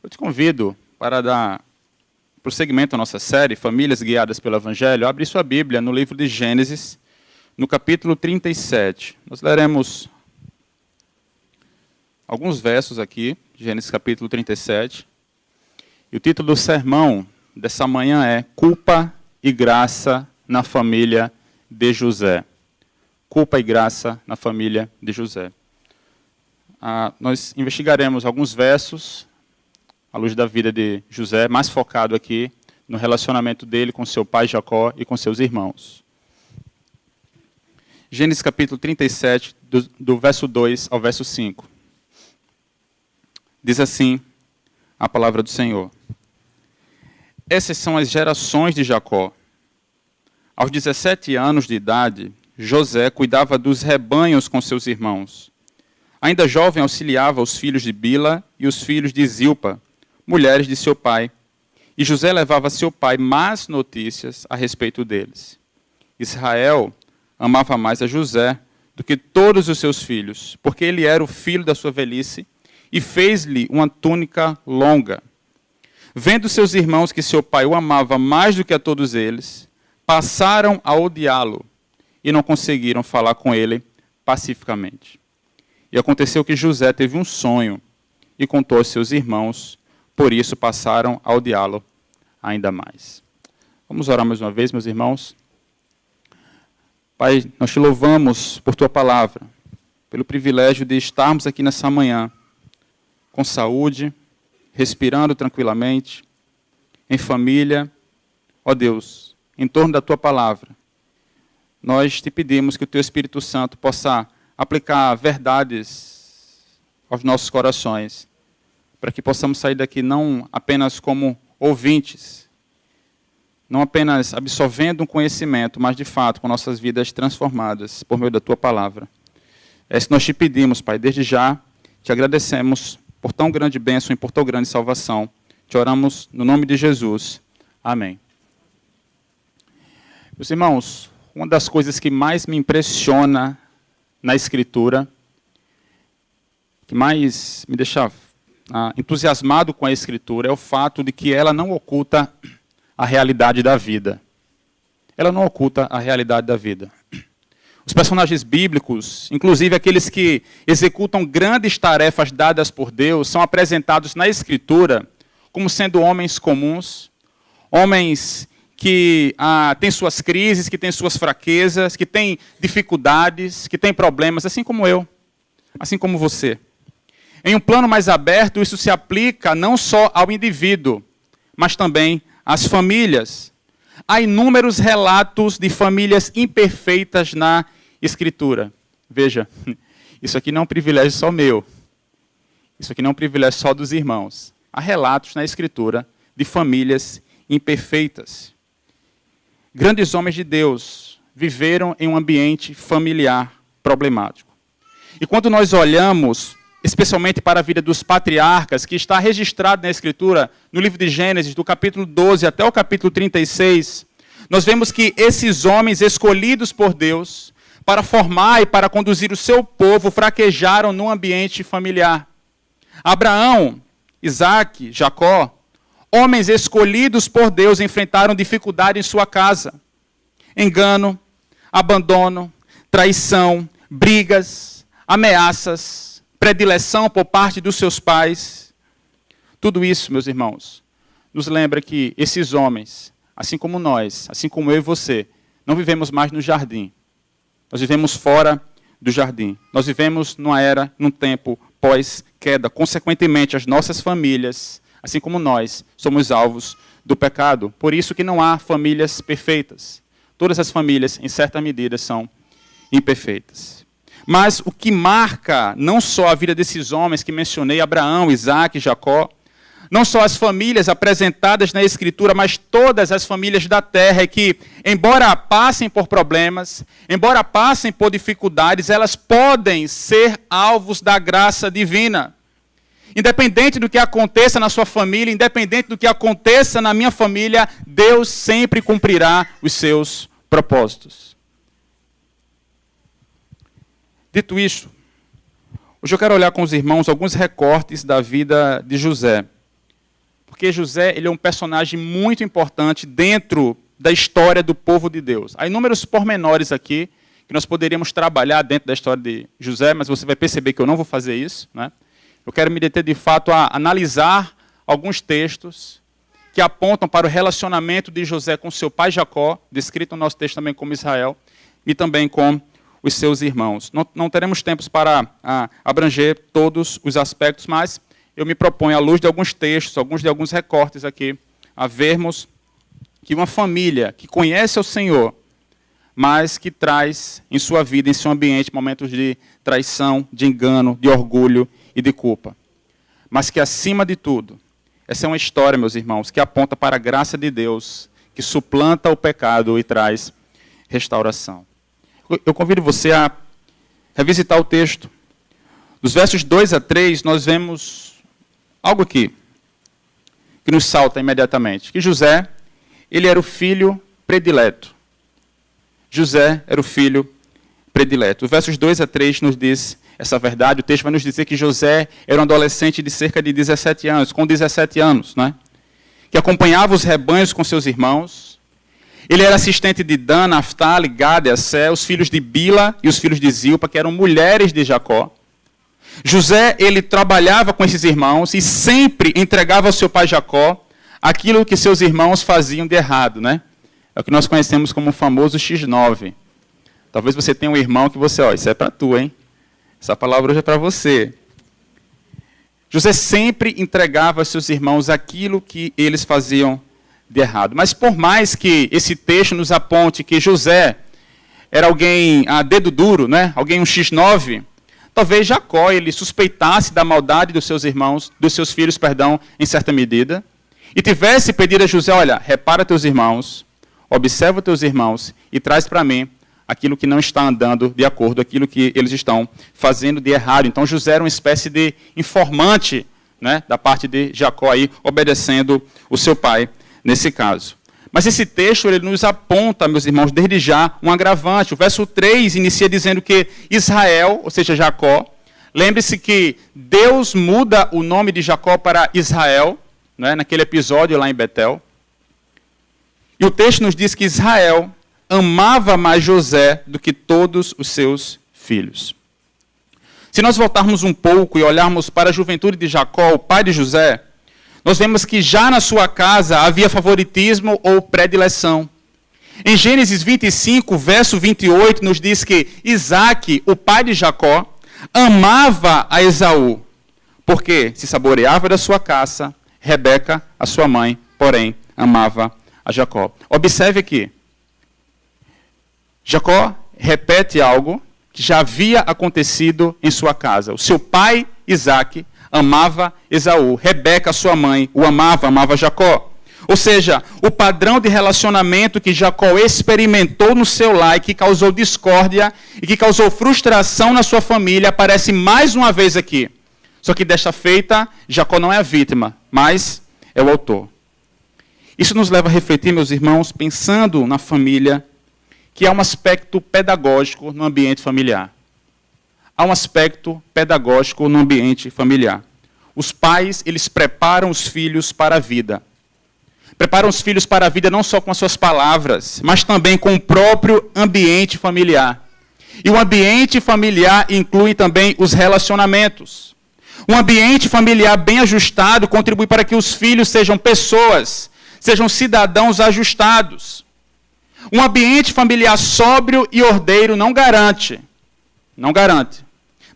Eu te convido para dar prosseguimento à nossa série, Famílias Guiadas pelo Evangelho. Abre sua Bíblia no livro de Gênesis, no capítulo 37. Nós leremos alguns versos aqui, Gênesis capítulo 37. E o título do sermão dessa manhã é Culpa e Graça na Família de José. Culpa e Graça na Família de José. Nós investigaremos alguns versos à luz da vida de José, mais focado aqui no relacionamento dele com seu pai Jacó e com seus irmãos. Gênesis capítulo 37, do verso 2 ao verso 5. Diz assim a palavra do Senhor. Essas são as gerações de Jacó. Aos 17 anos de idade, José cuidava dos rebanhos com seus irmãos. Ainda jovem, auxiliava os filhos de Bila e os filhos de Zilpa, mulheres de seu pai. E José levava a seu pai más notícias a respeito deles. Israel amava mais a José do que todos os seus filhos, porque ele era o filho da sua velhice, e fez-lhe uma túnica longa. Vendo seus irmãos que seu pai o amava mais do que a todos eles, passaram a odiá-lo e não conseguiram falar com ele pacificamente. E aconteceu que José teve um sonho e contou aos seus irmãos, por isso passaram a odiá-lo ainda mais. Vamos orar mais uma vez, meus irmãos. Pai, nós te louvamos por tua palavra, pelo privilégio de estarmos aqui nessa manhã, com saúde, respirando tranquilamente, em família, ó Deus, em torno da tua palavra. Nós te pedimos que o teu Espírito Santo possa aplicar verdades aos nossos corações, para que possamos sair daqui não apenas como ouvintes, não apenas absorvendo um conhecimento, mas de fato com nossas vidas transformadas por meio da tua palavra. É isso que nós te pedimos, Pai, desde já, te agradecemos por tão grande bênção e por tão grande salvação. Te oramos no nome de Jesus. Amém. Meus irmãos, uma das coisas que mais me impressiona na Escritura, que mais me deixa entusiasmado com a Escritura, é o fato de que ela não oculta a realidade da vida. Ela não oculta a realidade da vida. Os personagens bíblicos, inclusive aqueles que executam grandes tarefas dadas por Deus, são apresentados na Escritura como sendo homens comuns, homens que têm suas crises, que têm suas fraquezas, que têm dificuldades, que têm problemas, assim como eu, assim como você. Em um plano mais aberto, isso se aplica não só ao indivíduo, mas também às famílias. Há inúmeros relatos de famílias imperfeitas na Escritura. Veja, isso aqui não é um privilégio só meu. Isso aqui não é um privilégio só dos irmãos. Há relatos na Escritura de famílias imperfeitas. Grandes homens de Deus viveram em um ambiente familiar problemático. E quando nós olhamos, especialmente para a vida dos patriarcas, que está registrado na Escritura, no livro de Gênesis, do capítulo 12 até o capítulo 36, nós vemos que esses homens escolhidos por Deus para formar e para conduzir o seu povo fraquejaram no ambiente familiar. Abraão, Isaac, Jacó, homens escolhidos por Deus, enfrentaram dificuldade em sua casa. Engano, abandono, traição, brigas, ameaças, predileção por parte dos seus pais. Tudo isso, meus irmãos, nos lembra que esses homens, assim como nós, assim como eu e você, não vivemos mais no jardim. Nós vivemos fora do jardim. Nós vivemos numa era, num tempo pós-queda. Consequentemente, as nossas famílias, assim como nós, somos alvos do pecado. Por isso que não há famílias perfeitas. Todas as famílias, em certa medida, são imperfeitas. Mas o que marca não só a vida desses homens que mencionei, Abraão, Isaac, Jacó, não só as famílias apresentadas na Escritura, mas todas as famílias da terra, é que, embora passem por problemas, embora passem por dificuldades, elas podem ser alvos da graça divina. Independente do que aconteça na sua família, independente do que aconteça na minha família, Deus sempre cumprirá os seus propósitos. Dito isso, hoje eu quero olhar com os irmãos alguns recortes da vida de José. Porque José ele é um personagem muito importante dentro da história do povo de Deus. Há inúmeros pormenores aqui que nós poderíamos trabalhar dentro da história de José, mas você vai perceber que eu não vou fazer isso, né? Eu quero me deter de fato a analisar alguns textos que apontam para o relacionamento de José com seu pai Jacó, descrito no nosso texto também como Israel, e também com os seus irmãos. Não teremos tempos para abranger todos os aspectos, mas eu me proponho, à luz de alguns textos, alguns recortes aqui, a vermos que uma família que conhece o Senhor, mas que traz em sua vida, em seu ambiente, momentos de traição, de engano, de orgulho e de culpa. Mas que, acima de tudo, essa é uma história, meus irmãos, que aponta para a graça de Deus, que suplanta o pecado e traz restauração. Eu convido você a revisitar o texto. Dos versos 2 a 3, nós vemos algo aqui que nos salta imediatamente. Que José, ele era o filho predileto. José era o filho predileto. Os versos 2 a 3 nos diz essa verdade. O texto vai nos dizer que José era um adolescente de cerca de 17 anos, com 17 anos, né? Que acompanhava os rebanhos com seus irmãos. Ele era assistente de Dan, Naftali, Gad e Assé, os filhos de Bila e os filhos de Zilpa, que eram mulheres de Jacó. José, ele trabalhava com esses irmãos e sempre entregava ao seu pai Jacó aquilo que seus irmãos faziam de errado, né? É o que nós conhecemos como o famoso X9. Talvez você tenha um irmão que você, isso é para tu, hein? Essa palavra hoje é para você. José sempre entregava aos seus irmãos aquilo que eles faziam de errado. Mas por mais que esse texto nos aponte que José era alguém a dedo duro, né? Alguém um X9, talvez Jacó ele suspeitasse da maldade dos seus irmãos, dos seus filhos, em certa medida, e tivesse pedido a José, olha, repara teus irmãos, observa teus irmãos e traz para mim aquilo que não está andando de acordo, aquilo que eles estão fazendo de errado. Então José era uma espécie de informante, né, da parte de Jacó aí, obedecendo o seu pai nesse caso. Mas esse texto ele nos aponta, meus irmãos, desde já um agravante. O verso 3 inicia dizendo que Israel, ou seja, Jacó, lembre-se que Deus muda o nome de Jacó para Israel, né, naquele episódio lá em Betel. E o texto nos diz que Israel amava mais José do que todos os seus filhos. Se nós voltarmos um pouco e olharmos para a juventude de Jacó, o pai de José, nós vemos que já na sua casa havia favoritismo ou predileção. Em Gênesis 25, verso 28, nos diz que Isaque, o pai de Jacó, amava a Esaú, porque se saboreava da sua caça. Rebeca, a sua mãe, porém, amava a Jacó. Observe aqui. Jacó repete algo que já havia acontecido em sua casa. O seu pai, Isaque, amava Esaú. Rebeca, sua mãe, o amava Jacó. Ou seja, o padrão de relacionamento que Jacó experimentou no seu lar e que causou discórdia e que causou frustração na sua família aparece mais uma vez aqui. Só que desta feita, Jacó não é a vítima, mas é o autor. Isso nos leva a refletir, meus irmãos, pensando na família, que há um aspecto pedagógico no ambiente familiar. Há um aspecto pedagógico no ambiente familiar. Os pais, eles preparam os filhos para a vida. Preparam os filhos para a vida não só com as suas palavras, mas também com o próprio ambiente familiar. E o ambiente familiar inclui também os relacionamentos. Um ambiente familiar bem ajustado contribui para que os filhos sejam pessoas, sejam cidadãos ajustados. Um ambiente familiar sóbrio e ordeiro não garante,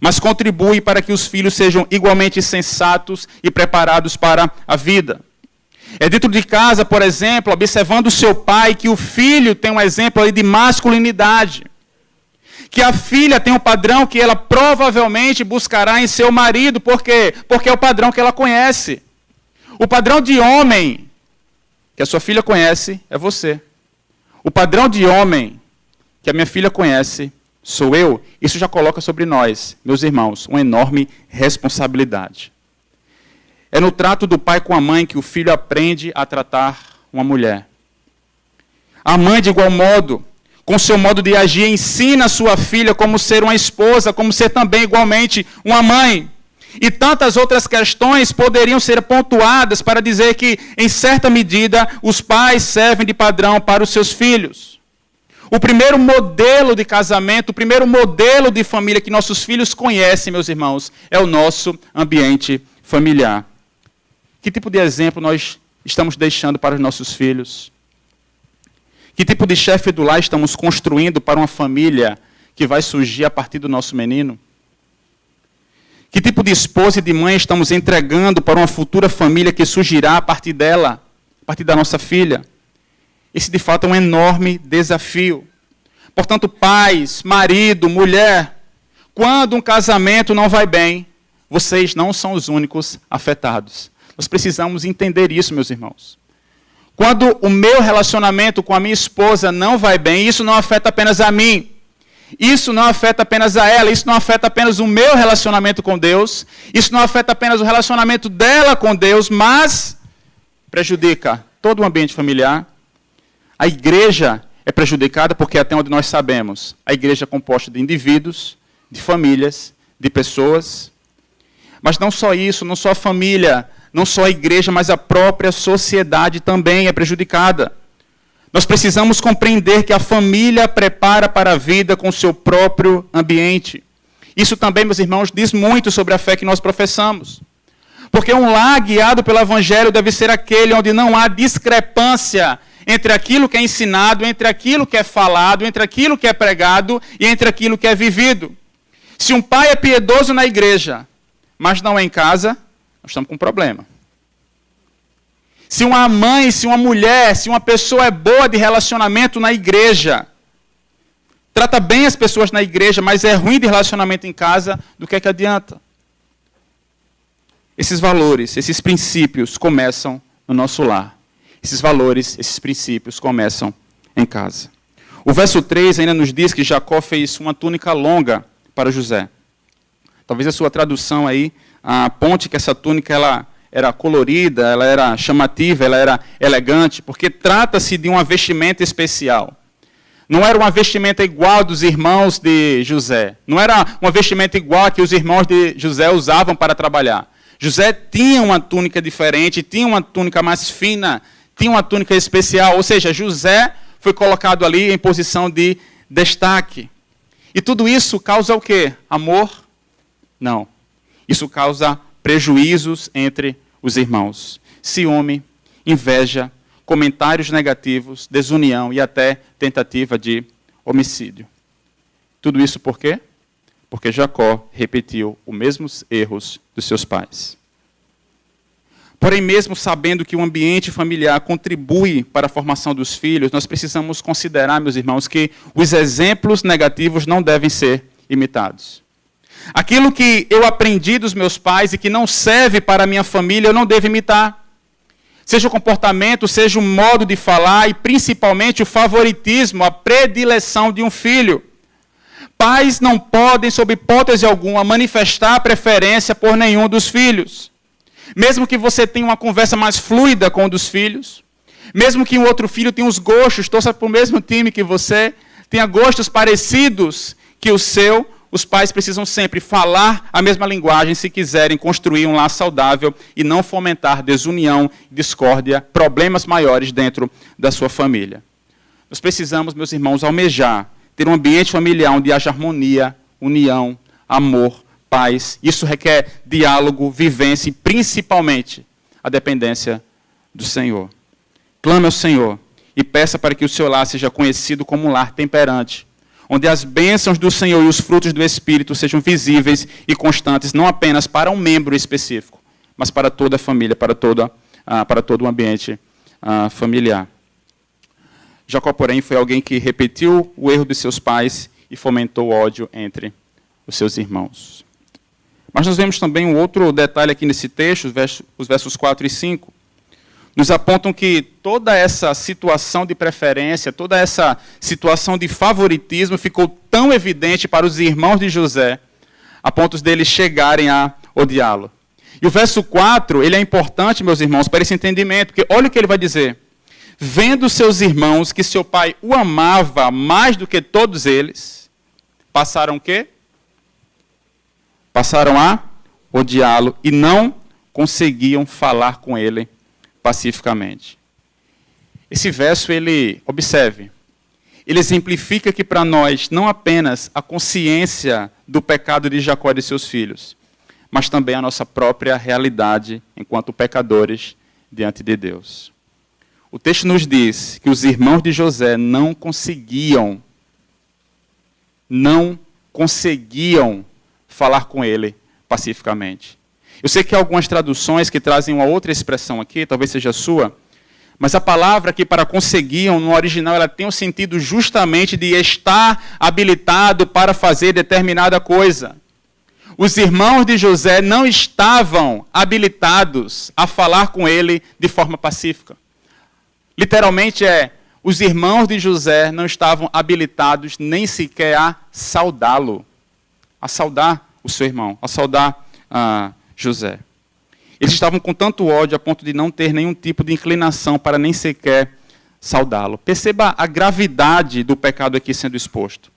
mas contribui para que os filhos sejam igualmente sensatos e preparados para a vida. É dentro de casa, por exemplo, observando o seu pai, que o filho tem um exemplo ali de masculinidade. Que a filha tem um padrão que ela provavelmente buscará em seu marido. Por quê? Porque é o padrão que ela conhece. O padrão de homem que a sua filha conhece é você. O padrão de homem que a minha filha conhece sou eu. Isso já coloca sobre nós, meus irmãos, uma enorme responsabilidade. É no trato do pai com a mãe que o filho aprende a tratar uma mulher. A mãe, de igual modo, com seu modo de agir, ensina a sua filha como ser uma esposa, como ser também igualmente uma mãe. E tantas outras questões poderiam ser pontuadas para dizer que, em certa medida, os pais servem de padrão para os seus filhos. O primeiro modelo de casamento, o primeiro modelo de família que nossos filhos conhecem, meus irmãos, é o nosso ambiente familiar. Que tipo de exemplo nós estamos deixando para os nossos filhos? Que tipo de chefe do lar estamos construindo para uma família que vai surgir a partir do nosso menino? Que tipo de esposa e de mãe estamos entregando para uma futura família que surgirá a partir dela, a partir da nossa filha? Esse, de fato, é um enorme desafio. Portanto, pais, marido, mulher, quando um casamento não vai bem, vocês não são os únicos afetados. Nós precisamos entender isso, meus irmãos. Quando o meu relacionamento com a minha esposa não vai bem, isso não afeta apenas a mim. Isso não afeta apenas a ela, isso não afeta apenas o meu relacionamento com Deus, isso não afeta apenas o relacionamento dela com Deus, mas prejudica todo o ambiente familiar. A igreja é prejudicada porque, até onde nós sabemos, a igreja é composta de indivíduos, de famílias, de pessoas. Mas não só isso, não só a família, não só a igreja, mas a própria sociedade também é prejudicada. Nós precisamos compreender que a família prepara para a vida com o seu próprio ambiente. Isso também, meus irmãos, diz muito sobre a fé que nós professamos. Porque um lar guiado pelo Evangelho deve ser aquele onde não há discrepância entre aquilo que é ensinado, entre aquilo que é falado, entre aquilo que é pregado e entre aquilo que é vivido. Se um pai é piedoso na igreja, mas não é em casa, nós estamos com um problema. Se uma mãe, se uma mulher, se uma pessoa é boa de relacionamento na igreja, trata bem as pessoas na igreja, mas é ruim de relacionamento em casa, do que é que adianta? Esses valores, esses princípios começam no nosso lar. Esses valores, esses princípios começam em casa. O verso 3 ainda nos diz que Jacó fez uma túnica longa para José. Talvez a sua tradução aí aponte que essa túnica ela era colorida, ela era chamativa, ela era elegante, porque trata-se de uma vestimenta especial. Não era uma vestimenta igual dos irmãos de José. Não era uma vestimenta igual a que os irmãos de José usavam para trabalhar. José tinha uma túnica diferente, tinha uma túnica mais fina, tinha uma túnica especial, ou seja, José foi colocado ali em posição de destaque. E tudo isso causa o quê? Amor? Não. Isso causa prejuízos entre os irmãos. Ciúme, inveja, comentários negativos, desunião e até tentativa de homicídio. Tudo isso por quê? Porque Jacó repetiu os mesmos erros dos seus pais. Porém, mesmo sabendo que o ambiente familiar contribui para a formação dos filhos, nós precisamos considerar, meus irmãos, que os exemplos negativos não devem ser imitados. Aquilo que eu aprendi dos meus pais e que não serve para a minha família, eu não devo imitar. Seja o comportamento, seja o modo de falar e principalmente o favoritismo, a predileção de um filho. Pais não podem, sob hipótese alguma, manifestar preferência por nenhum dos filhos. Mesmo que você tenha uma conversa mais fluida com um dos filhos, mesmo que um outro filho tenha os gostos, torça para o mesmo time que você, tenha gostos parecidos que o seu, os pais precisam sempre falar a mesma linguagem se quiserem construir um lar saudável e não fomentar desunião, discórdia, problemas maiores dentro da sua família. Nós precisamos, meus irmãos, almejar ter um ambiente familiar onde haja harmonia, união, amor, paz. Isso requer diálogo, vivência e, principalmente, a dependência do Senhor. Clame ao Senhor e peça para que o seu lar seja conhecido como um lar temperante, onde as bênçãos do Senhor e os frutos do Espírito sejam visíveis e constantes, não apenas para um membro específico, mas para toda a família, para todo o ambiente familiar. Jacó, porém, foi alguém que repetiu o erro de seus pais e fomentou ódio entre os seus irmãos. Mas nós vemos também um outro detalhe aqui nesse texto, os versos 4 e 5, nos apontam que toda essa situação de preferência, toda essa situação de favoritismo ficou tão evidente para os irmãos de José, a ponto deles chegarem a odiá-lo. E o verso 4, ele é importante, meus irmãos, para esse entendimento, porque olha o que ele vai dizer. Vendo seus irmãos que seu pai o amava mais do que todos eles, passaram o quê? Passaram a odiá-lo e não conseguiam falar com ele pacificamente. Esse verso, observe, ele exemplifica que para nós, não apenas a consciência do pecado de Jacó e de seus filhos, mas também a nossa própria realidade enquanto pecadores diante de Deus. O texto nos diz que os irmãos de José não conseguiam falar com ele pacificamente. Eu sei que há algumas traduções que trazem uma outra expressão aqui, talvez seja a sua, mas a palavra aqui para conseguiam, no original, ela tem o sentido justamente de estar habilitado para fazer determinada coisa. Os irmãos de José não estavam habilitados a falar com ele de forma pacífica. Literalmente os irmãos de José não estavam habilitados nem sequer a saudá-lo, a saudar o seu irmão, a saudar José. Eles estavam com tanto ódio a ponto de não ter nenhum tipo de inclinação para nem sequer saudá-lo. Perceba a gravidade do pecado aqui sendo exposto.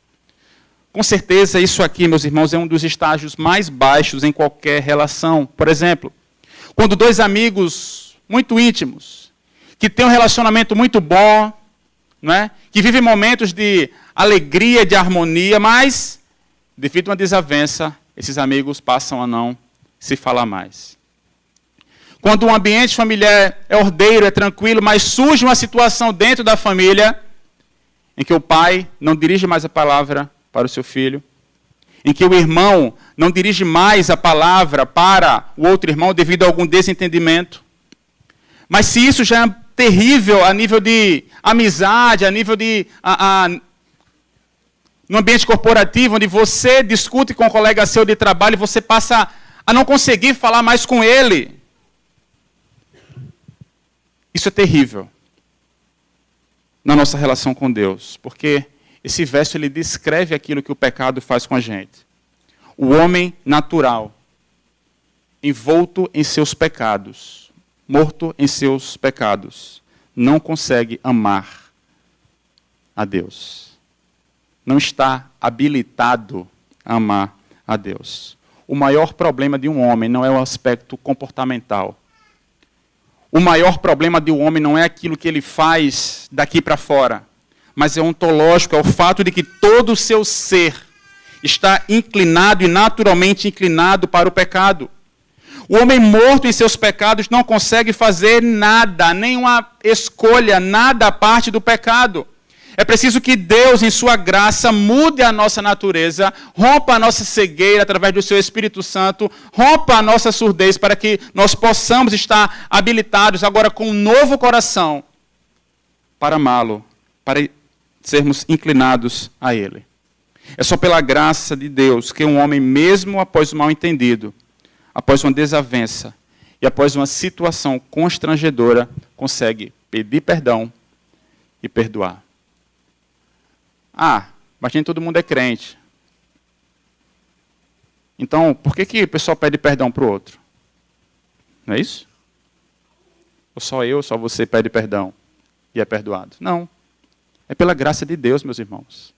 Com certeza, isso aqui, meus irmãos, é um dos estágios mais baixos em qualquer relação. Por exemplo, quando dois amigos muito íntimos, que têm um relacionamento muito bom, não é? Que vivem momentos de alegria, de harmonia, mas, devido a uma desavença, esses amigos passam a não se falar mais. Quando um ambiente familiar é ordeiro, é tranquilo, mas surge uma situação dentro da família em que o pai não dirige mais a palavra para o seu filho, em que o irmão não dirige mais a palavra para o outro irmão devido a algum desentendimento. Mas se isso já é terrível a nível de amizade, a nível de... no ambiente corporativo, onde você discute com um colega seu de trabalho e você passa a não conseguir falar mais com ele. Isso é terrível na nossa relação com Deus, porque esse verso ele descreve aquilo que o pecado faz com a gente. O homem natural, envolto em seus pecados, morto em seus pecados, não consegue amar a Deus. Não está habilitado a amar a Deus. O maior problema de um homem não é o aspecto comportamental. O maior problema de um homem não é aquilo que ele faz daqui para fora, mas é ontológico, é o fato de que todo o seu ser está inclinado e naturalmente inclinado para o pecado. O homem morto em seus pecados não consegue fazer nada, nenhuma escolha, nada à parte do pecado. É preciso que Deus, em sua graça, mude a nossa natureza, rompa a nossa cegueira através do seu Espírito Santo, rompa a nossa surdez para que nós possamos estar habilitados agora com um novo coração para amá-lo, para sermos inclinados a Ele. É só pela graça de Deus que um homem, mesmo após o mal-entendido, após uma desavença e após uma situação constrangedora, consegue pedir perdão e perdoar. Mas nem todo mundo é crente. Então, por que o pessoal pede perdão para o outro? Não é isso? Ou só você pede perdão e é perdoado? Não. É pela graça de Deus, meus irmãos.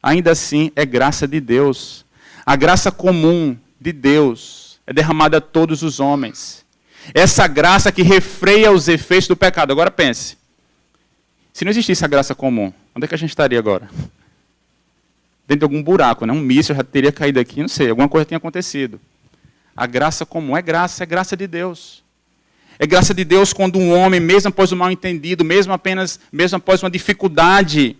Ainda assim, é graça de Deus. A graça comum de Deus é derramada a todos os homens. Essa graça que refreia os efeitos do pecado. Agora pense. Se não existisse a graça comum, onde é que a gente estaria agora? Dentro de algum buraco, né? Um míssil já teria caído aqui, não sei, alguma coisa tinha acontecido. A graça comum é graça de Deus. É graça de Deus quando um homem, mesmo após o mal-entendido, mesmo após uma dificuldade,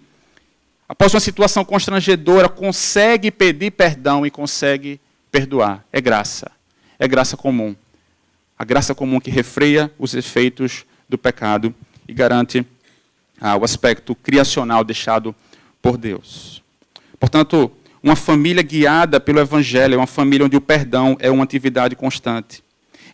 após uma situação constrangedora, consegue pedir perdão e consegue perdoar. É graça. É graça comum. A graça comum que refreia os efeitos do pecado e garante o aspecto criacional deixado por Deus. Portanto, uma família guiada pelo Evangelho é uma família onde o perdão é uma atividade constante.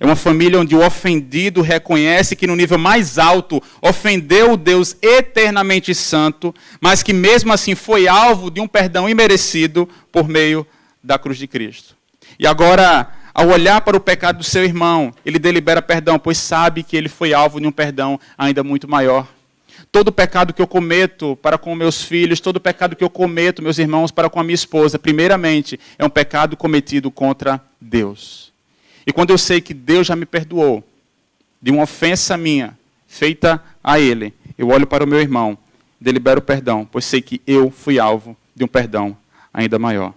É uma família onde o ofendido reconhece que no nível mais alto ofendeu o Deus eternamente santo, mas que mesmo assim foi alvo de um perdão imerecido por meio da cruz de Cristo. E agora, ao olhar para o pecado do seu irmão, ele delibera perdão, pois sabe que ele foi alvo de um perdão ainda muito maior. Todo pecado que eu cometo para com meus filhos, todo pecado que eu cometo, meus irmãos, para com a minha esposa, primeiramente, é um pecado cometido contra Deus. E quando eu sei que Deus já me perdoou de uma ofensa minha, feita a Ele, eu olho para o meu irmão, delibero perdão, pois sei que eu fui alvo de um perdão ainda maior.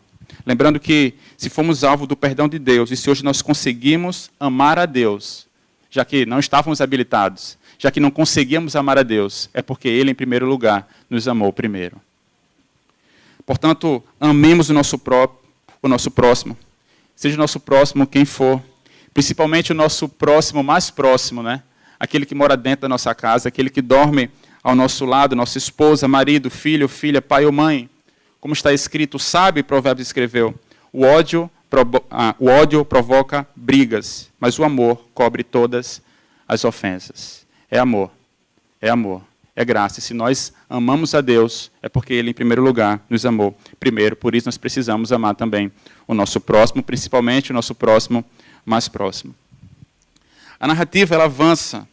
Lembrando que se fomos alvo do perdão de Deus, e se hoje nós conseguimos amar a Deus, já que não estávamos habilitados, já que não conseguíamos amar a Deus, é porque Ele, em primeiro lugar, nos amou primeiro. Portanto, amemos o nosso próximo, seja o nosso próximo quem for, principalmente o nosso próximo mais próximo, né? Aquele que mora dentro da nossa casa, aquele que dorme ao nosso lado, nossa esposa, marido, filho, filha, pai ou mãe. Como está escrito, o sábio Provérbios escreveu, o ódio provoca brigas, mas o amor cobre todas as ofensas. É amor, é graça. E se nós amamos a Deus, é porque Ele, em primeiro lugar, nos amou primeiro. Por isso, nós precisamos amar também o nosso próximo, principalmente o nosso próximo mais próximo. A narrativa ela avança.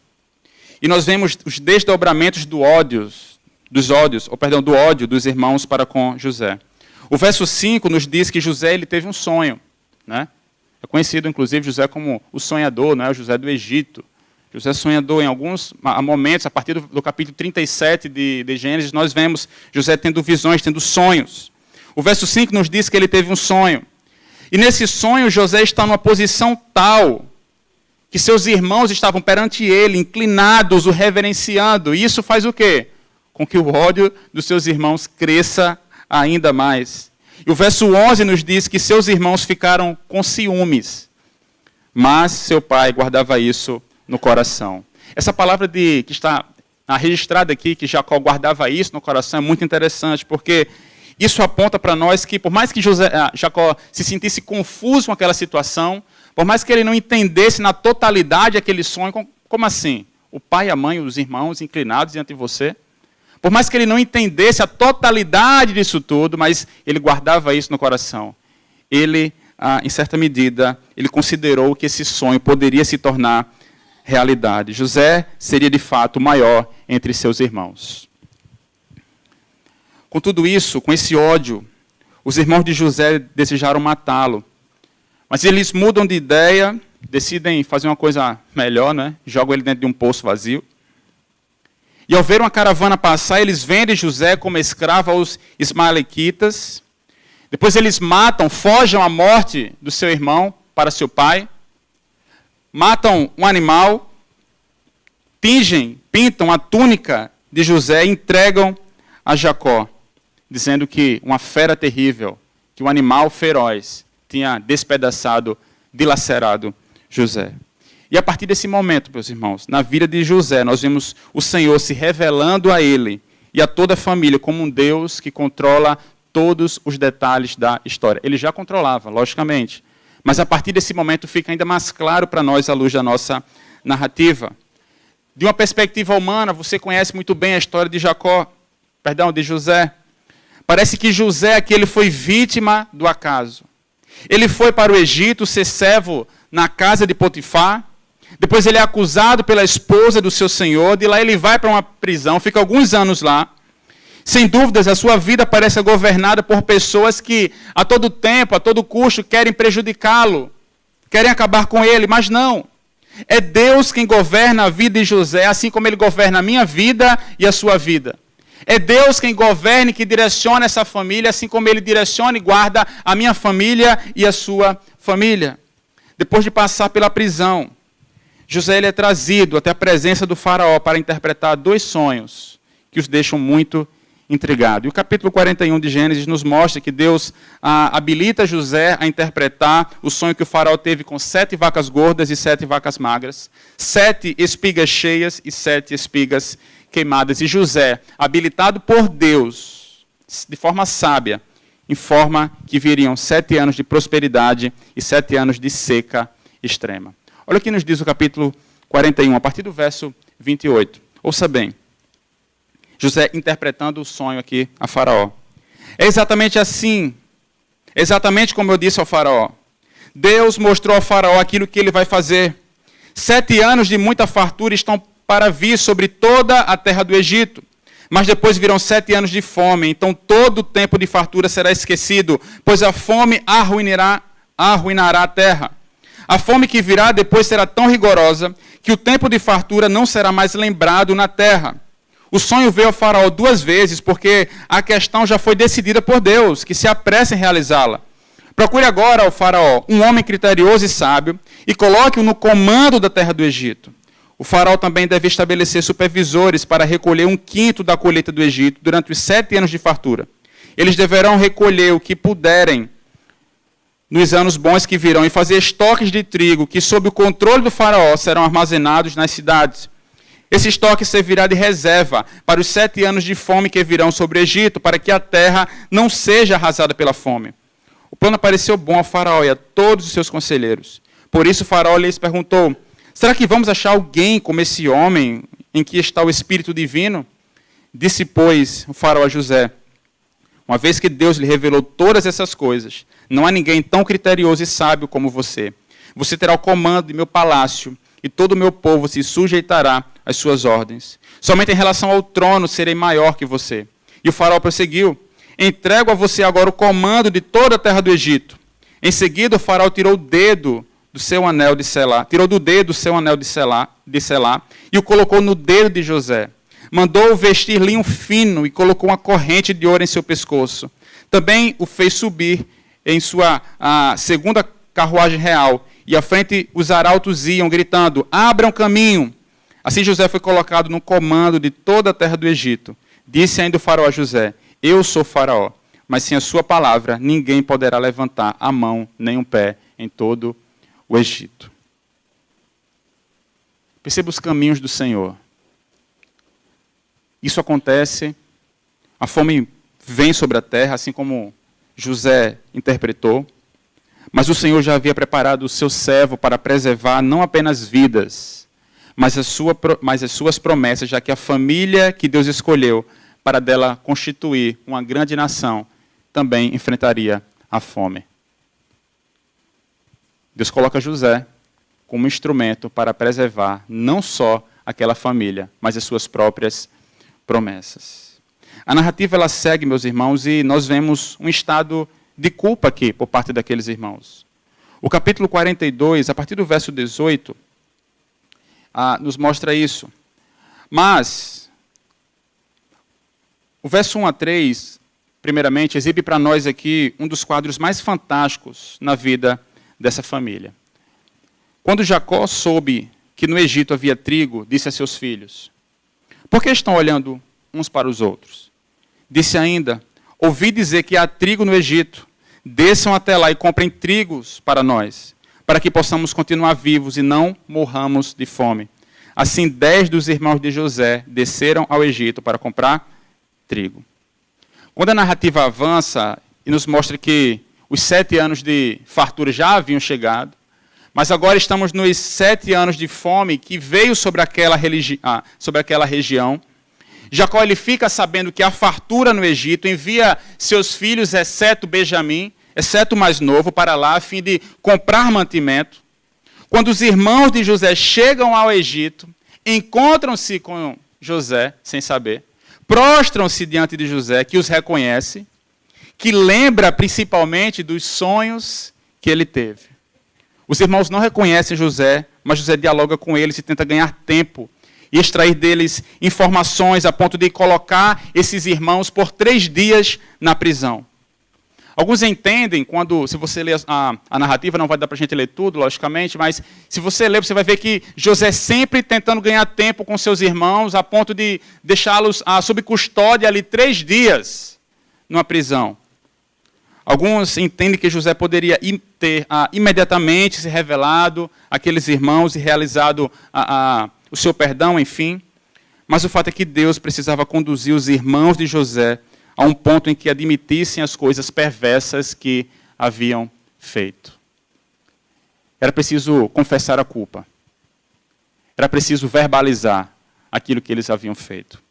E nós vemos os desdobramentos do ódio dos irmãos para com José. O verso 5 nos diz que José ele teve um sonho. Né? É conhecido, inclusive, José como o sonhador, né? O José do Egito. José sonhador em alguns momentos, a partir do capítulo 37 de Gênesis, nós vemos José tendo visões, tendo sonhos. O verso 5 nos diz que ele teve um sonho. E nesse sonho, José está numa posição tal que seus irmãos estavam perante ele, inclinados, o reverenciando. E isso faz o quê? Com que o ódio dos seus irmãos cresça ainda mais. E o verso 11 nos diz que seus irmãos ficaram com ciúmes, mas seu pai guardava isso no coração. Essa palavra que está registrada aqui, que Jacó guardava isso no coração, é muito interessante, porque isso aponta para nós que, por mais que Jacó se sentisse confuso com aquela situação, por mais que ele não entendesse na totalidade aquele sonho, como assim? O pai, a mãe, os irmãos inclinados diante de você? Por mais que ele não entendesse a totalidade disso tudo, mas ele guardava isso no coração. Ele, em certa medida, ele considerou que esse sonho poderia se tornar realidade. José seria, de fato, o maior entre seus irmãos. Com tudo isso, com esse ódio, os irmãos de José desejaram matá-lo. Mas eles mudam de ideia, decidem fazer uma coisa melhor, né? Jogam ele dentro de um poço vazio. E ao ver uma caravana passar, eles vendem José como escravo aos ismaeliquitas. Depois eles matam, fogem à morte do seu irmão para seu pai. Matam um animal, pintam a túnica de José e entregam a Jacó, dizendo que uma fera terrível, que um animal feroz tinha despedaçado, dilacerado José. E a partir desse momento, meus irmãos, na vida de José, nós vemos o Senhor se revelando a ele e a toda a família como um Deus que controla todos os detalhes da história. Ele já controlava, logicamente, mas a partir desse momento fica ainda mais claro para nós à luz da nossa narrativa. De uma perspectiva humana, você conhece muito bem a história de de José. Parece que José aqui ele foi vítima do acaso. Ele foi para o Egito ser servo na casa de Potifar. Depois ele é acusado pela esposa do seu senhor. De lá ele vai para uma prisão, fica alguns anos lá. Sem dúvidas, a sua vida parece governada por pessoas que a todo tempo, a todo custo, querem prejudicá-lo. Querem acabar com ele, mas não. É Deus quem governa a vida de José, assim como ele governa a minha vida e a sua vida. É Deus quem governa e que direciona essa família, assim como Ele direciona e guarda a minha família e a sua família. Depois de passar pela prisão, José ele é trazido até a presença do faraó para interpretar 2 sonhos que os deixam muito intrigados. E o capítulo 41 de Gênesis nos mostra que Deus habilita José a interpretar o sonho que o faraó teve com 7 vacas gordas e 7 vacas magras, 7 espigas cheias e 7 espigas queimadas. E José, habilitado por Deus, de forma sábia, informa que viriam 7 anos de prosperidade e 7 anos de seca extrema. Olha o que nos diz o capítulo 41, a partir do verso 28. Ouça bem. José interpretando o sonho aqui a Faraó. É exatamente assim, exatamente como eu disse ao Faraó. Deus mostrou ao Faraó aquilo que ele vai fazer. 7 anos de muita fartura estão para vir sobre toda a terra do Egito. Mas depois virão 7 anos de fome, então todo o tempo de fartura será esquecido, pois a fome arruinará a terra. A fome que virá depois será tão rigorosa que o tempo de fartura não será mais lembrado na terra. O sonho veio ao faraó 2 vezes, porque a questão já foi decidida por Deus, que se apresse em realizá-la. Procure agora, ó faraó, um homem criterioso e sábio, e coloque-o no comando da terra do Egito. O faraó também deve estabelecer supervisores para recolher 1/5 da colheita do Egito durante os 7 anos de fartura. Eles deverão recolher o que puderem nos anos bons que virão e fazer estoques de trigo que, sob o controle do faraó, serão armazenados nas cidades. Esse estoque servirá de reserva para os 7 anos de fome que virão sobre o Egito, para que a terra não seja arrasada pela fome. O plano pareceu bom ao faraó e a todos os seus conselheiros. Por isso o faraó lhes perguntou: será que vamos achar alguém como esse homem em que está o Espírito Divino? Disse, pois, o faraó a José: uma vez que Deus lhe revelou todas essas coisas, não há ninguém tão criterioso e sábio como você. Você terá o comando de meu palácio, e todo o meu povo se sujeitará às suas ordens. Somente em relação ao trono serei maior que você. E o faraó prosseguiu: entrego a você agora o comando de toda a terra do Egito. Em seguida, o faraó tirou o dedo do seu anel de selar, e o colocou no dedo de José. Mandou-o vestir linho fino e colocou uma corrente de ouro em seu pescoço. Também o fez subir em sua segunda carruagem real, e à frente os arautos iam, gritando: abram caminho. Assim José foi colocado no comando de toda a terra do Egito. Disse ainda o faraó a José: eu sou faraó, mas sem a sua palavra ninguém poderá levantar a mão nem um pé em todo o Egito. Perceba os caminhos do Senhor. Isso acontece, a fome vem sobre a terra, assim como José interpretou, mas o Senhor já havia preparado o seu servo para preservar não apenas vidas, mas as suas promessas, já que a família que Deus escolheu para dela constituir uma grande nação também enfrentaria a fome. Deus coloca José como instrumento para preservar não só aquela família, mas as suas próprias promessas. A narrativa ela segue, meus irmãos, e nós vemos um estado de culpa aqui por parte daqueles irmãos. O capítulo 42, a partir do verso 18, nos mostra isso. Mas o verso 1 a 3, primeiramente, exibe para nós aqui um dos quadros mais fantásticos na vida dessa família. Quando Jacó soube que no Egito havia trigo, disse a seus filhos: por que estão olhando uns para os outros? Disse ainda: ouvi dizer que há trigo no Egito. Desçam até lá e comprem trigos para nós, para que possamos continuar vivos e não morramos de fome. Assim, 10 dos irmãos de José desceram ao Egito para comprar trigo. Quando a narrativa avança e nos mostra que os 7 anos de fartura já haviam chegado, mas agora estamos nos 7 anos de fome que veio sobre aquela região. Jacó ele fica sabendo que há fartura no Egito, envia seus filhos, exceto Benjamim, exceto o mais novo, para lá, a fim de comprar mantimento. Quando os irmãos de José chegam ao Egito, encontram-se com José, sem saber, prostram-se diante de José, que os reconhece, que lembra principalmente dos sonhos que ele teve. Os irmãos não reconhecem José, mas José dialoga com eles e tenta ganhar tempo e extrair deles informações a ponto de colocar esses irmãos por 3 dias na prisão. Alguns entendem, se você ler a narrativa, não vai dar para a gente ler tudo, logicamente, mas se você ler, você vai ver que José sempre tentando ganhar tempo com seus irmãos, a ponto de deixá-los sob custódia ali 3 dias numa prisão. Alguns entendem que José poderia ter imediatamente se revelado àqueles irmãos e realizado o seu perdão, enfim. Mas o fato é que Deus precisava conduzir os irmãos de José a um ponto em que admitissem as coisas perversas que haviam feito. Era preciso confessar a culpa. Era preciso verbalizar aquilo que eles haviam feito.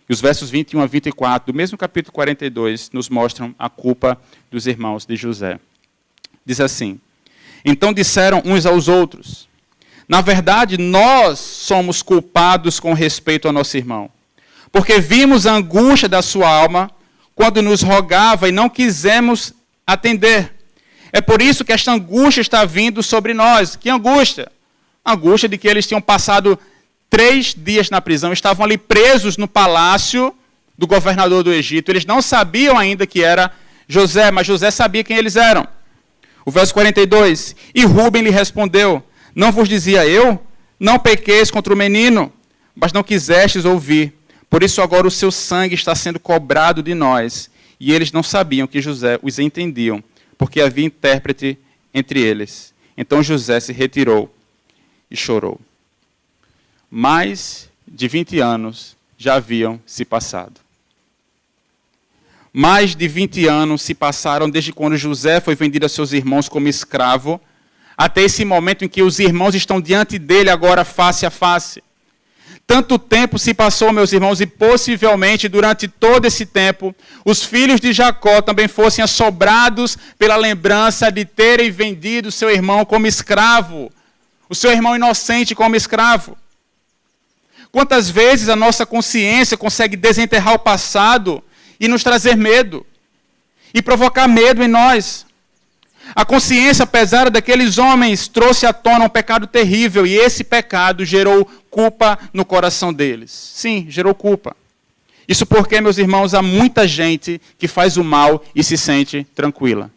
E os versos 21 a 24 do mesmo capítulo 42 nos mostram a culpa dos irmãos de José. Diz assim: então disseram uns aos outros: na verdade, nós somos culpados com respeito ao nosso irmão, porque vimos a angústia da sua alma quando nos rogava e não quisemos atender. É por isso que esta angústia está vindo sobre nós. Que angústia? A angústia de que eles tinham passado 3 dias na prisão, estavam ali presos no palácio do governador do Egito. Eles não sabiam ainda que era José, mas José sabia quem eles eram. O verso 42, e Rúben lhe respondeu, não vos dizia eu? Não pequeis contra o menino, mas não quisestes ouvir. Por isso agora o seu sangue está sendo cobrado de nós. E eles não sabiam que José os entendiam, porque havia intérprete entre eles. Então José se retirou e chorou. Mais de 20 anos já haviam se passado. Mais de 20 anos se passaram desde quando José foi vendido a seus irmãos como escravo, até esse momento em que os irmãos estão diante dele agora face a face. Tanto tempo se passou, meus irmãos, e possivelmente durante todo esse tempo, os filhos de Jacó também fossem assombrados pela lembrança de terem vendido seu irmão como escravo, o seu irmão inocente como escravo. Quantas vezes a nossa consciência consegue desenterrar o passado e nos trazer medo, e provocar medo em nós? A consciência pesada daqueles homens trouxe à tona um pecado terrível, e esse pecado gerou culpa no coração deles. Sim, gerou culpa. Isso porque, meus irmãos, há muita gente que faz o mal e se sente tranquila.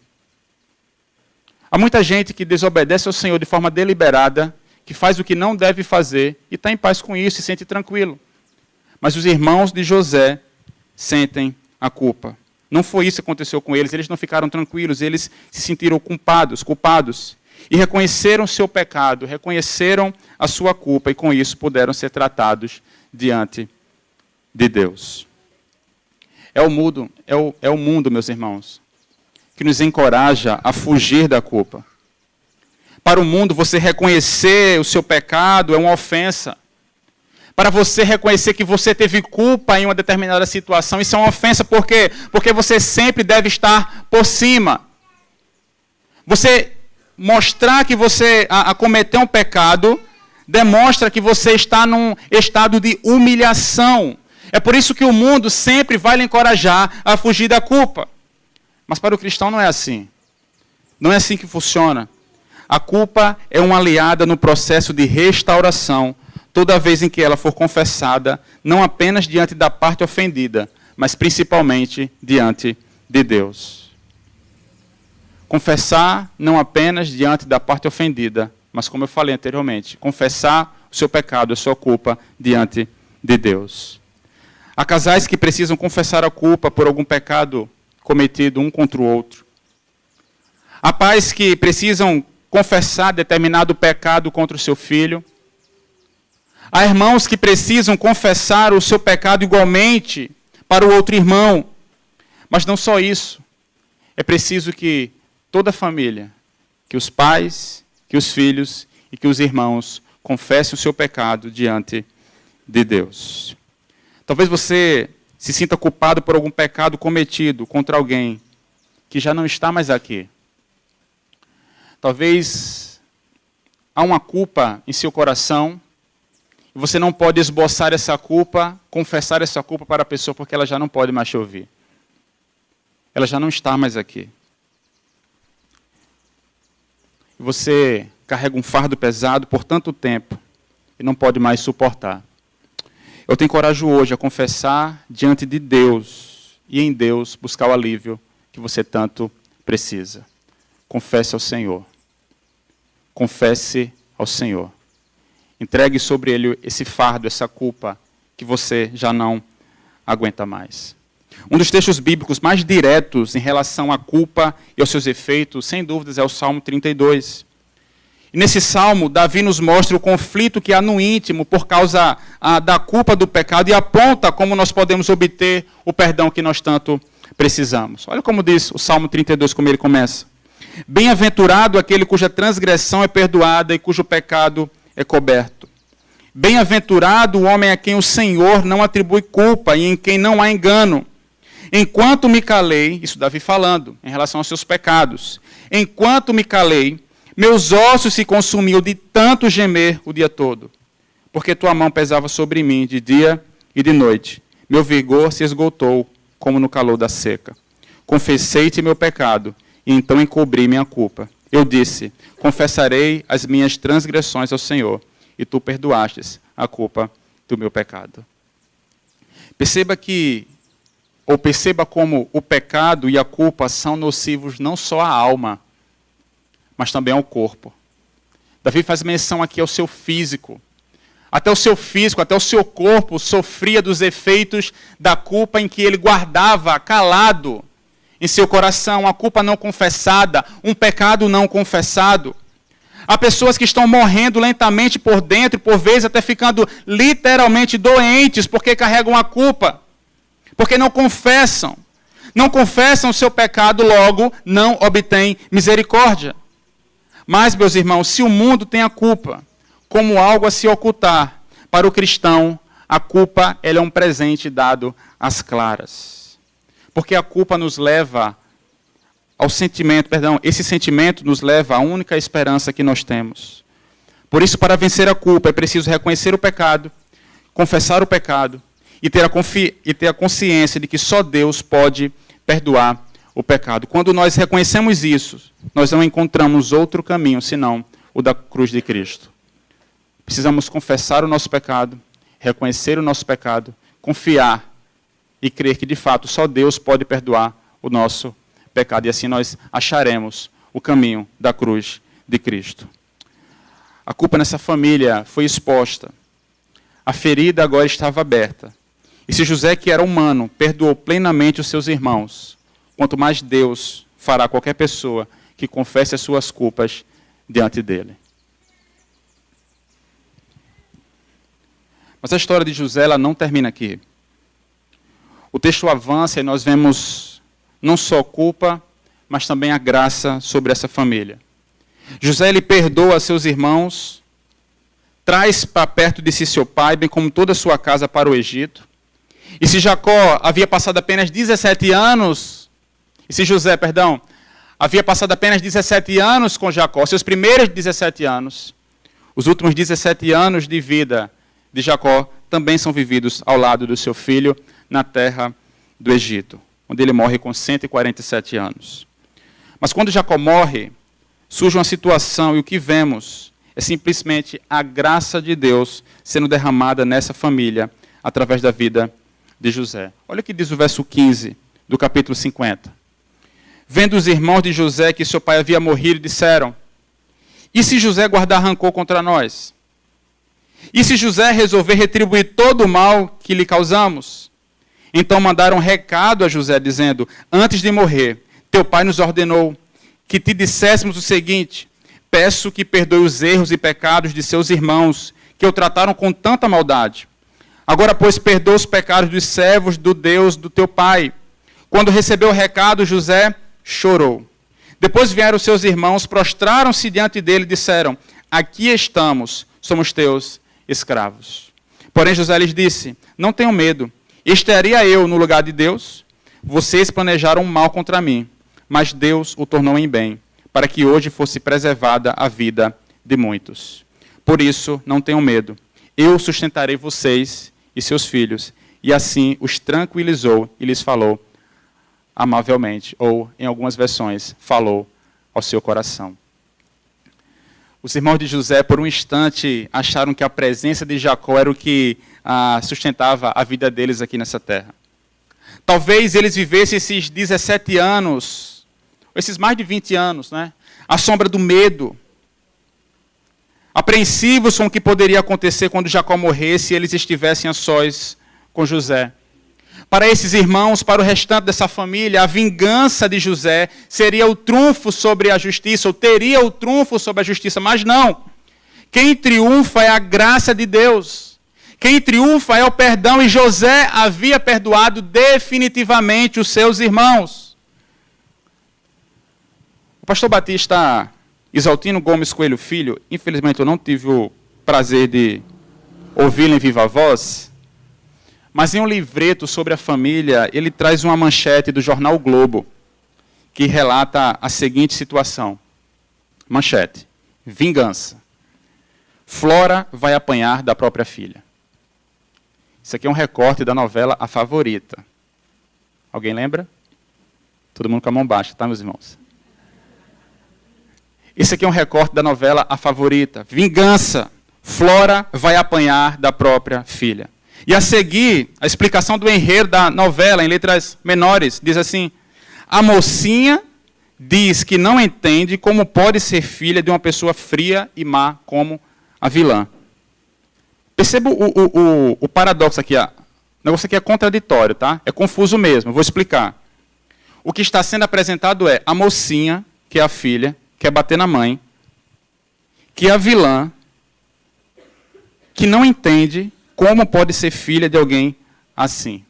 Há muita gente que desobedece ao Senhor de forma deliberada, que faz o que não deve fazer e está em paz com isso, se sente tranquilo. Mas os irmãos de José sentem a culpa. Não foi isso que aconteceu com eles, eles não ficaram tranquilos, eles se sentiram culpados. E reconheceram o seu pecado, reconheceram a sua culpa, e com isso puderam ser tratados diante de Deus. É o mundo, meus irmãos, que nos encoraja a fugir da culpa. Para o mundo, você reconhecer o seu pecado é uma ofensa. Para você reconhecer que você teve culpa em uma determinada situação, isso é uma ofensa. Por quê? Porque você sempre deve estar por cima. Você mostrar que você cometeu um pecado demonstra que você está num estado de humilhação. É por isso que o mundo sempre vai lhe encorajar a fugir da culpa. Mas para o cristão não é assim. Não é assim que funciona. A culpa é uma aliada no processo de restauração, toda vez em que ela for confessada, não apenas diante da parte ofendida, mas principalmente diante de Deus. Confessar não apenas diante da parte ofendida, mas, como eu falei anteriormente, confessar o seu pecado, a sua culpa diante de Deus. Há casais que precisam confessar a culpa por algum pecado cometido um contra o outro. Há pais que precisam confessar determinado pecado contra o seu filho. Há irmãos que precisam confessar o seu pecado igualmente para o outro irmão. Mas não só isso. É preciso que toda a família, que os pais, que os filhos e que os irmãos confessem o seu pecado diante de Deus. Talvez você se sinta culpado por algum pecado cometido contra alguém que já não está mais aqui. Talvez há uma culpa em seu coração e você não pode esboçar essa culpa, confessar essa culpa para a pessoa porque ela já não pode mais te ouvir. Ela já não está mais aqui. E você carrega um fardo pesado por tanto tempo e não pode mais suportar. Eu te encorajo hoje a confessar diante de Deus e em Deus buscar o alívio que você tanto precisa. Confesse ao Senhor. Confesse ao Senhor. Entregue sobre Ele esse fardo, essa culpa que você já não aguenta mais. Um dos textos bíblicos mais diretos em relação à culpa e aos seus efeitos, sem dúvidas, é o Salmo 32. E nesse salmo, Davi nos mostra o conflito que há no íntimo por causa da culpa do pecado e aponta como nós podemos obter o perdão que nós tanto precisamos. Olha como diz o Salmo 32, como ele começa. Bem-aventurado aquele cuja transgressão é perdoada e cujo pecado é coberto. Bem-aventurado o homem a quem o Senhor não atribui culpa e em quem não há engano. Enquanto me calei, isso Davi falando, em relação aos seus pecados, enquanto me calei, meus ossos se consumiam de tanto gemer o dia todo, porque tua mão pesava sobre mim de dia e de noite. Meu vigor se esgotou, como no calor da seca. Confessei-te meu pecado, e então encobri minha culpa. Eu disse, confessarei as minhas transgressões ao Senhor, e tu perdoastes a culpa do meu pecado. Perceba como o pecado e a culpa são nocivos não só à alma, mas também ao corpo. Davi faz menção aqui ao seu físico. Até o seu físico, até o seu corpo sofria dos efeitos da culpa em que ele guardava calado em seu coração, a culpa não confessada, um pecado não confessado. Há pessoas que estão morrendo lentamente por dentro, por vezes até ficando literalmente doentes, porque carregam a culpa, porque não confessam. Não confessam o seu pecado, logo não obtêm misericórdia. Mas, meus irmãos, se o mundo tem a culpa como algo a se ocultar, para o cristão, a culpa ela é um presente dado às claras. Porque a culpa nos leva ao sentimento, esse sentimento nos leva à única esperança que nós temos. Por isso, para vencer a culpa, é preciso reconhecer o pecado, confessar o pecado e ter a consciência de que só Deus pode perdoar o pecado. Quando nós reconhecemos isso, nós não encontramos outro caminho senão o da cruz de Cristo. Precisamos confessar o nosso pecado, reconhecer o nosso pecado, confiar e crer que, de fato, só Deus pode perdoar o nosso pecado. E assim nós acharemos o caminho da cruz de Cristo. A culpa nessa família foi exposta. A ferida agora estava aberta. E se José, que era humano, perdoou plenamente os seus irmãos, quanto mais Deus fará qualquer pessoa que confesse as suas culpas diante dele. Mas a história de José ela não termina aqui. O texto avança e nós vemos não só culpa, mas também a graça sobre essa família. José ele perdoa seus irmãos, traz para perto de si seu pai, bem como toda a sua casa para o Egito. E se Jacó havia passado apenas 17 anos, havia passado apenas 17 anos com Jacó, seus primeiros 17 anos, os últimos 17 anos de vida de Jacó também são vividos ao lado do seu filho na terra do Egito, onde ele morre com 147 anos. Mas quando Jacó morre, surge uma situação e o que vemos é simplesmente a graça de Deus sendo derramada nessa família através da vida de José. Olha o que diz o verso 15 do capítulo 50. Vendo os irmãos de José que seu pai havia morrido, disseram: e se José guardar rancor contra nós? E se José resolver retribuir todo o mal que lhe causamos? Então mandaram um recado a José, dizendo: antes de morrer, teu pai nos ordenou que te disséssemos o seguinte: peço que perdoe os erros e pecados de seus irmãos, que o trataram com tanta maldade. Agora, pois, perdoa os pecados dos servos do Deus do teu pai. Quando recebeu o recado, José chorou. Depois vieram seus irmãos, prostraram-se diante dele e disseram: aqui estamos, somos teus escravos. Porém, José lhes disse: não tenham medo. Estaria eu no lugar de Deus? Vocês planejaram mal contra mim, mas Deus o tornou em bem, para que hoje fosse preservada a vida de muitos. Por isso, não tenham medo. Eu sustentarei vocês e seus filhos. E assim os tranquilizou e lhes falou amavelmente, ou, em algumas versões, falou ao seu coração. Os irmãos de José, por um instante, acharam que a presença de Jacó era o que sustentava a vida deles aqui nessa terra. Talvez eles vivessem esses 17 anos, esses mais de 20 anos, né, à sombra do medo, apreensivos com o que poderia acontecer quando Jacó morresse e eles estivessem a sós com José. Para esses irmãos, para o restante dessa família, a vingança de José seria o trunfo sobre a justiça, ou teria o trunfo sobre a justiça, mas não. Quem triunfa é a graça de Deus. Quem triunfa é o perdão, e José havia perdoado definitivamente os seus irmãos. O pastor batista Isaltino Gomes Coelho Filho, infelizmente eu não tive o prazer de ouvi-lo em viva voz, mas em um livreto sobre a família, ele traz uma manchete do jornal o Globo, que relata a seguinte situação. Manchete: vingança. Flora vai apanhar da própria filha. Isso aqui é um recorte da novela A Favorita. Alguém lembra? Todo mundo com a mão baixa, tá, meus irmãos? Esse aqui é um recorte da novela A Favorita. Vingança. Flora vai apanhar da própria filha. E a seguir, a explicação do enredo da novela, em letras menores, diz assim: a mocinha diz que não entende como pode ser filha de uma pessoa fria e má como a vilã. Perceba o paradoxo aqui. O negócio aqui é contraditório, tá? É confuso mesmo, vou explicar. O que está sendo apresentado é a mocinha, que é a filha, quer bater na mãe, que é a vilã, que não entende como pode ser filha de alguém assim.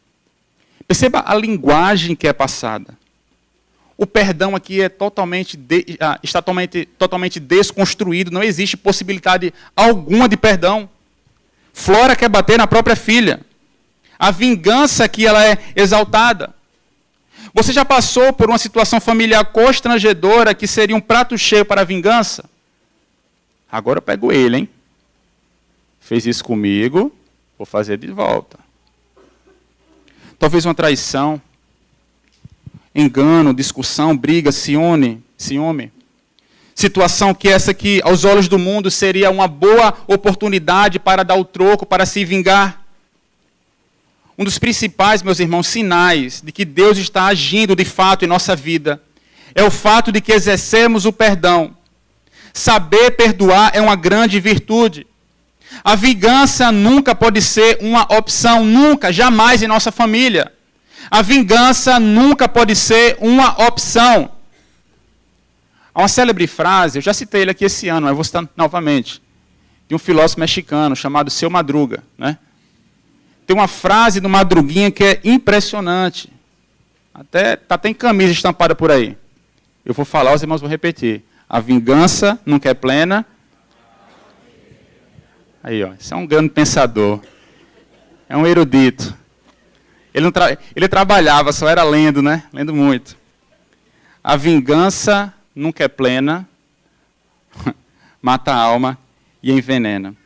Perceba a linguagem que é passada. O perdão aqui é está totalmente desconstruído, não existe possibilidade alguma de perdão. Flora quer bater na própria filha. A vingança aqui ela é exaltada. Você já passou por uma situação familiar constrangedora que seria um prato cheio para a vingança? Agora eu pego ele, hein? Fez isso comigo, vou fazer de volta. Talvez uma traição, engano, discussão, briga, ciúme. Situação que essa aqui, aos olhos do mundo, seria uma boa oportunidade para dar o troco, para se vingar. Um dos principais, meus irmãos, sinais de que Deus está agindo de fato em nossa vida é o fato de que exercemos o perdão. Saber perdoar é uma grande virtude. A vingança nunca pode ser uma opção, nunca, jamais em nossa família. A vingança nunca pode ser uma opção. Há uma célebre frase, eu já citei ele aqui esse ano, mas vou citar novamente, de um filósofo mexicano chamado Seu Madruga, né? Tem uma frase do Madruguinha que é impressionante. Está até em camisa estampada por aí. Eu vou falar, os irmãos vão repetir. A vingança nunca é plena. Aí, ó, isso é um grande pensador. É um erudito. Ele trabalhava, só era lendo, né? Lendo muito. A vingança nunca é plena, mata a alma e envenena.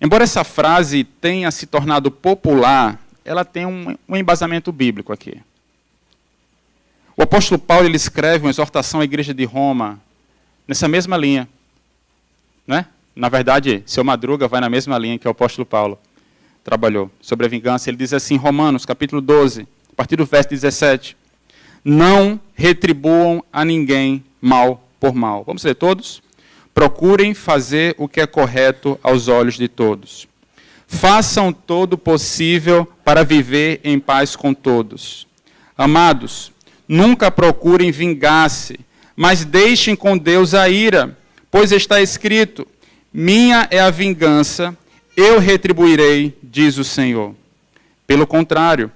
Embora essa frase tenha se tornado popular, ela tem um embasamento bíblico aqui. O apóstolo Paulo ele escreve uma exortação à igreja de Roma nessa mesma linha. Né? Na verdade, Seu Madruga vai na mesma linha que o apóstolo Paulo trabalhou sobre a vingança. Ele diz assim, Romanos, capítulo 12, a partir do verso 17. Não retribuam a ninguém mal por mal. Vamos ler todos? Procurem fazer o que é correto aos olhos de todos. Façam todo o possível para viver em paz com todos. Amados, nunca procurem vingar-se, mas deixem com Deus a ira, pois está escrito, minha é a vingança, eu retribuirei, diz o Senhor. Pelo contrário,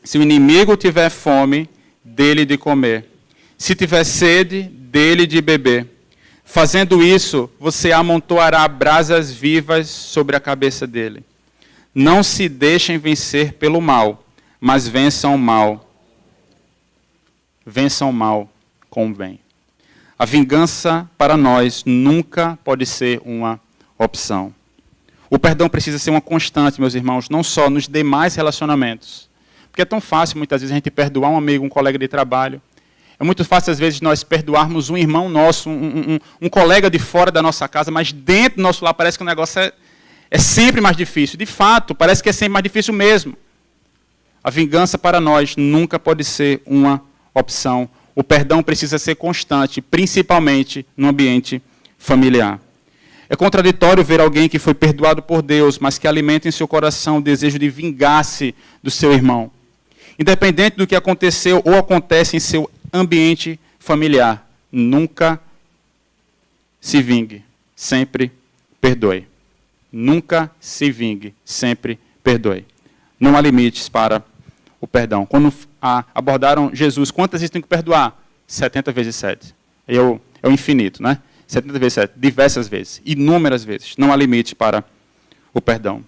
se o inimigo tiver fome, dele de comer. Se tiver sede, dele de beber. Fazendo isso, você amontoará brasas vivas sobre a cabeça dele. Não se deixem vencer pelo mal, mas vençam o mal. Vençam o mal com o bem. A vingança para nós nunca pode ser uma opção. O perdão precisa ser uma constante, meus irmãos, não só nos demais relacionamentos. Porque é tão fácil, muitas vezes, a gente perdoar um amigo, um colega de trabalho. É muito fácil, às vezes, nós perdoarmos um irmão nosso, um colega de fora da nossa casa, mas dentro do nosso lar parece que o negócio é sempre mais difícil. De fato, parece que é sempre mais difícil mesmo. A vingança para nós nunca pode ser uma opção. O perdão precisa ser constante, principalmente no ambiente familiar. É contraditório ver alguém que foi perdoado por Deus, mas que alimenta em seu coração o desejo de vingar-se do seu irmão. Independente do que aconteceu ou acontece em seu ambiente familiar, nunca se vingue, sempre perdoe. Nunca se vingue, sempre perdoe. Não há limites para o perdão. Quando abordaram Jesus, quantas vezes tem que perdoar? 70 vezes 7. É o infinito, né? 70 vezes 7, diversas vezes, inúmeras vezes. Não há limite para o perdão.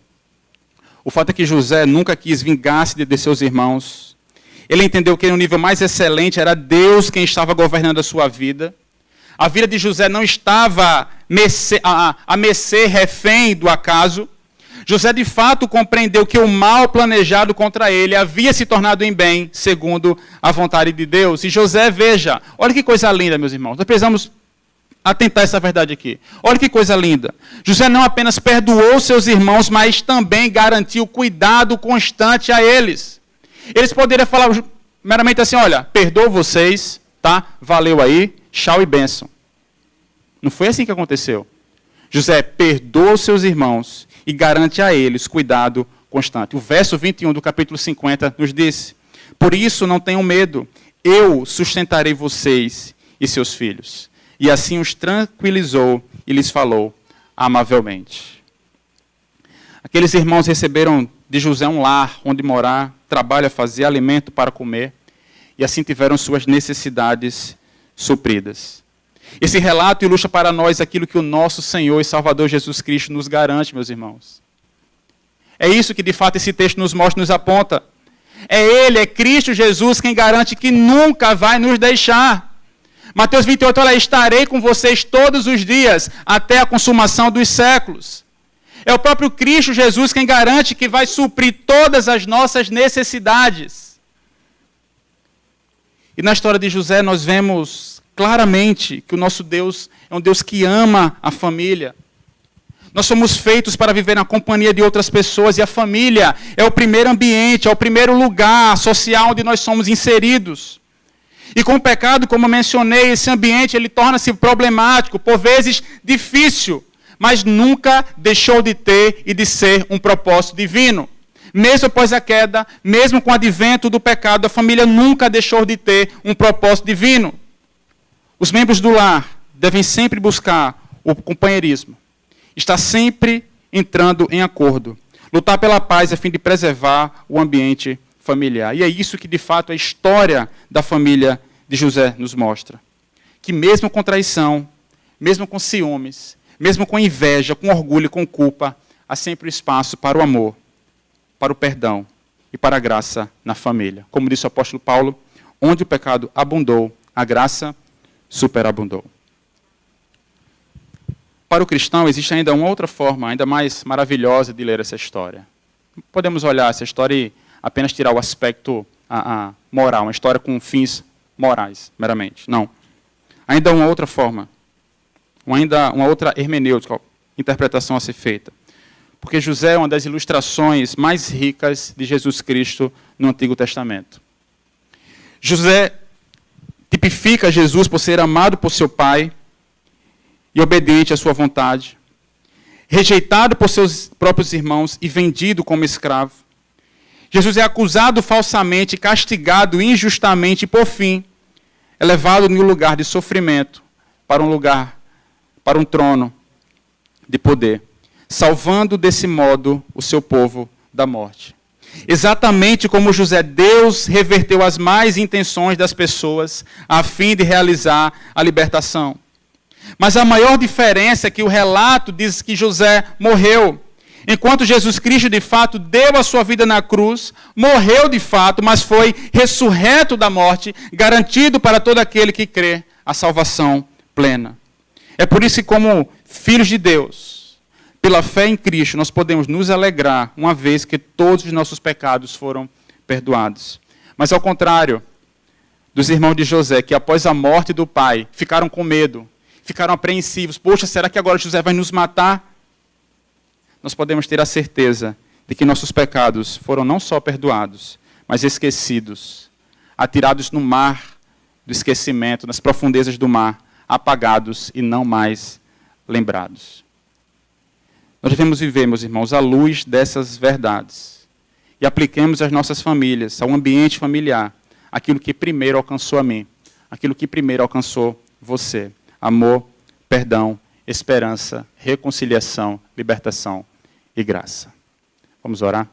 O fato é que José nunca quis vingar-se de seus irmãos. Ele entendeu que no nível mais excelente era Deus quem estava governando a sua vida. A vida de José não estava a mercê, refém do acaso. José de fato compreendeu que o mal planejado contra ele havia se tornado em bem, segundo a vontade de Deus. E José, veja, olha que coisa linda, meus irmãos. Nós precisamos atentar essa verdade aqui. Olha que coisa linda. José não apenas perdoou seus irmãos, mas também garantiu cuidado constante a eles. Eles poderiam falar meramente assim, olha, perdoo vocês, tá? Valeu aí, tchau e bênção. Não foi assim que aconteceu. José perdoa seus irmãos e garante a eles cuidado constante. O verso 21 do capítulo 50 nos diz: por isso não tenham medo, eu sustentarei vocês e seus filhos. E assim os tranquilizou e lhes falou amavelmente. Aqueles irmãos receberam de José um lar onde morar, trabalho a fazer, alimento para comer, e assim tiveram suas necessidades supridas. Esse relato ilustra para nós aquilo que o nosso Senhor e Salvador Jesus Cristo nos garante, meus irmãos. É isso que de fato esse texto nos mostra, nos aponta. É Ele, é Cristo Jesus quem garante que nunca vai nos deixar. Mateus 28, olha, estarei com vocês todos os dias, até a consumação dos séculos. É o próprio Cristo Jesus quem garante que vai suprir todas as nossas necessidades. E na história de José nós vemos claramente que o nosso Deus é um Deus que ama a família. Nós somos feitos para viver na companhia de outras pessoas, e a família é o primeiro ambiente, é o primeiro lugar social onde nós somos inseridos. E com o pecado, como eu mencionei, esse ambiente ele torna-se problemático, por vezes difícil, mas nunca deixou de ter e de ser um propósito divino. Mesmo após a queda, mesmo com o advento do pecado, a família nunca deixou de ter um propósito divino. Os membros do lar devem sempre buscar o companheirismo, estar sempre entrando em acordo, lutar pela paz a fim de preservar o ambiente familiar. E é isso que, de fato, a história da família de José nos mostra. Que mesmo com traição, mesmo com ciúmes, mesmo com inveja, com orgulho, com culpa, há sempre espaço para o amor, para o perdão e para a graça na família. Como disse o apóstolo Paulo, onde o pecado abundou, a graça superabundou. Para o cristão, existe ainda uma outra forma, ainda mais maravilhosa de ler essa história. Podemos olhar essa história e apenas tirar o aspecto moral, uma história com fins morais, meramente. Não. Ainda uma outra forma, ainda uma outra hermenêutica, interpretação a ser feita. Porque José é uma das ilustrações mais ricas de Jesus Cristo no Antigo Testamento. José tipifica Jesus por ser amado por seu pai e obediente à sua vontade, rejeitado por seus próprios irmãos e vendido como escravo. Jesus é acusado falsamente, castigado injustamente e, por fim, é levado em um lugar de sofrimento para um trono de poder, salvando desse modo o seu povo da morte. Exatamente como José, Deus reverteu as más intenções das pessoas a fim de realizar a libertação. Mas a maior diferença é que o relato diz que José morreu. Enquanto Jesus Cristo, de fato, deu a sua vida na cruz, morreu de fato, mas foi ressurreto da morte, garantido para todo aquele que crê a salvação plena. É por isso que, como filhos de Deus, pela fé em Cristo, nós podemos nos alegrar, uma vez que todos os nossos pecados foram perdoados. Mas ao contrário dos irmãos de José, que após a morte do pai, ficaram com medo, ficaram apreensivos. Poxa, será que agora José vai nos matar? Nós podemos ter a certeza de que nossos pecados foram não só perdoados, mas esquecidos, atirados no mar do esquecimento, nas profundezas do mar, apagados e não mais lembrados. Nós devemos viver, meus irmãos, à luz dessas verdades e apliquemos às nossas famílias, ao ambiente familiar, aquilo que primeiro alcançou a mim, aquilo que primeiro alcançou você. Amor, perdão, esperança, reconciliação, libertação e graça. Vamos orar?